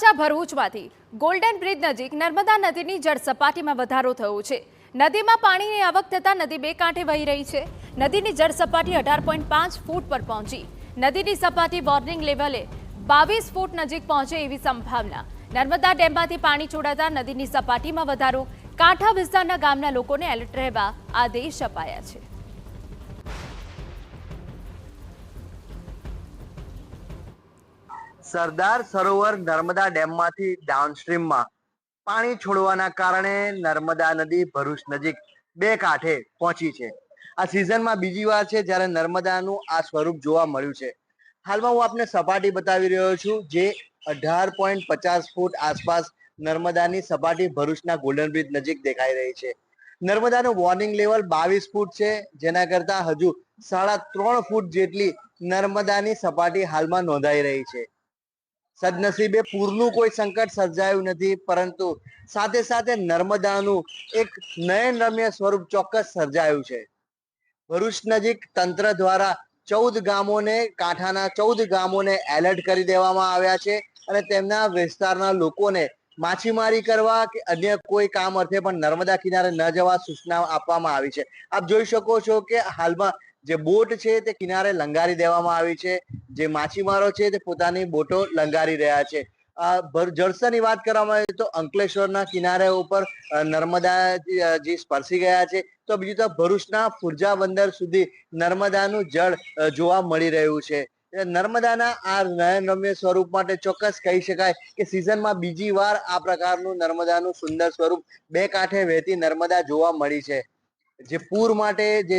સમાચાર ભરૂચમાંથી golden bridge નજીક નર્મદા નદીની જળ સપાટીમાં વધારો થયો છે। નદીમાં પાણીની આવક થતાં નદી બે કાંઠે વહી રહી છે। નદીની જળ સપાટી 18.5 ફૂટ પર પહોંચી। નદીની સપાટી વોર્નિંગ લેવલે 22 ફૂટ નજીક પહોંચે એવી સંભાવના। નર્મદા ડેમમાંથી પાણી છોડાતા નદીની સપાટીમાં વધારો। કાંઠા વિસ્તારના ગામના લોકોને એલર્ટ રહેવા આદેશ અપાયા છે। સરદાર સરોવર નર્મદા ડેમમાંથી ડાઉનસ્ટ્રીમમાં પાણી છોડવાના કારણે નર્મદા નદી ભરૂચ નજીક બે કાંઠે પહોંચી છે। આ સિઝનમાં બીજી વાર છે જ્યારે નર્મદાનું આ સ્વરૂપ જોવા મળ્યું છે। હાલમાં હું આપને સપાટી બતાવી રહ્યો છું, જે 18.50 ફૂટ આસપાસ નર્મદાની સપાટી ભરૂચના ગોલ્ડન બ્રિજ નજીક દેખાઈ રહી છે। નર્મદાનું વોર્નિંગ લેવલ 22 ફૂટ છે, જેના કરતા હજુ 3.5 ફૂટ જેટલી નર્મદાની સપાટી હાલમાં નોંધાઈ રહી છે। સદનસીબે પૂરનું કોઈ સંકટ સર્જાયું નથી, પરંતુ સાથે સાથે નર્મદાનું એક નયનરમ્ય સ્વરૂપ ચોક્કસ સર્જાયું છે। ભરૂચ નજીક તંત્ર દ્વારા 14 ગામોને, કાંઠાના 14 ગામોને એલર્ટ કરી દેવામાં આવ્યા છે અને તેમના વિસ્તારના લોકોને માછીમારી કરવા કે અન્ય કોઈ કામ અર્થે પણ નર્મદા કિનારે ન જવા સૂચના આપવામાં આવી છે। આપ જોઈ શકો છો કે હાલમાં જે બોટ છે તે કિનારે લંગારી દેવામાં આવી છે। જે માછીમારો છે તે પોતાની બોટો લંગારી રહ્યા છે। જળસ્તરની વાત કરવામાં આવે તો અંકલેશ્વરના કિનારે ઉપર નર્મદાજી સ્પર્શી ગયા છે, તો બીજી તરફ ભરૂચના ફુરજા બંદર સુધી નર્મદાનું જળ જોવા મળી રહ્યું છે। નર્મદાના આ નયનરમ્ય સ્વરૂપ માટે ચોક્કસ કહી શકાય કે સિઝનમાં બીજી વાર આ પ્રકારનું નર્મદાનું સુંદર સ્વરૂપ બે કાંઠે વહેતી નર્મદા જોવા મળી છે। જે પૂર માટે જે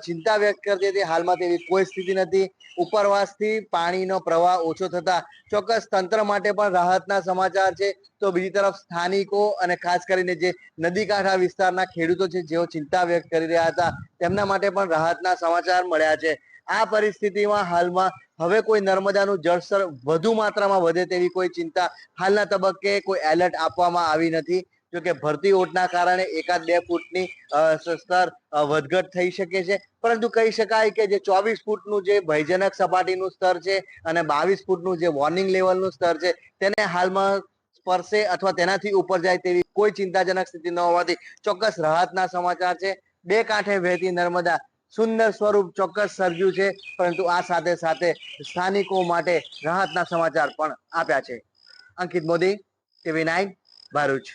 ચિંતા વ્યક્ત કરતી હતી, હાલમાં તેવી કોઈ સ્થિતિ નથી। ઉપરવાસથી પાણીનો પ્રવાહ ઓછો થતા ચોક્કસ તંત્ર માટે પણ રાહતના સમાચાર છે, તો બીજી તરફ સ્થાનિકો અને ખાસ કરીને જે નદી કાંઠા વિસ્તારના ખેડૂતો છે, જેઓ ચિંતા વ્યક્ત કરી રહ્યા હતા, તેમના માટે પણ રાહતના સમાચાર મળ્યા છે। આ પરિસ્થિતિમાં હાલમાં હવે કોઈ નર્મદાનું જળસ્તર વધુ માત્રામાં વધે તેવી કોઈ ચિંતા હાલના તબક્કે કોઈ એલર્ટ આપવામાં આવી નથી। જોકે ભરતી ઓટના કારણે 1-2 ફૂટની સ્તર વધઘટ થઈ શકે છે, પરંતુ કહી શકાય કે જે 24 ફૂટનું જે ભયજનક સપાટીનું સ્તર છે અને 22 ફૂટનું જે વોર્નિંગ લેવલનું સ્તર છે, તેને હાલમાં સ્પર્શે અથવા તેનાથી ઉપર જાય તેવી કોઈ ચિંતાજનક સ્થિતિ ન હોવાથી ચોક્કસ રાહતના સમાચાર છે। બે કાંઠે વહેતી નર્મદા સુંદર સ્વરૂપ ચોક્કસ સર્જ્યું છે, પરંતુ આ સાથે સાથે સ્થાનિકો માટે રાહતના સમાચાર પણ આપ્યા છે। અંકિત મોદી, TV9, ભરૂચ।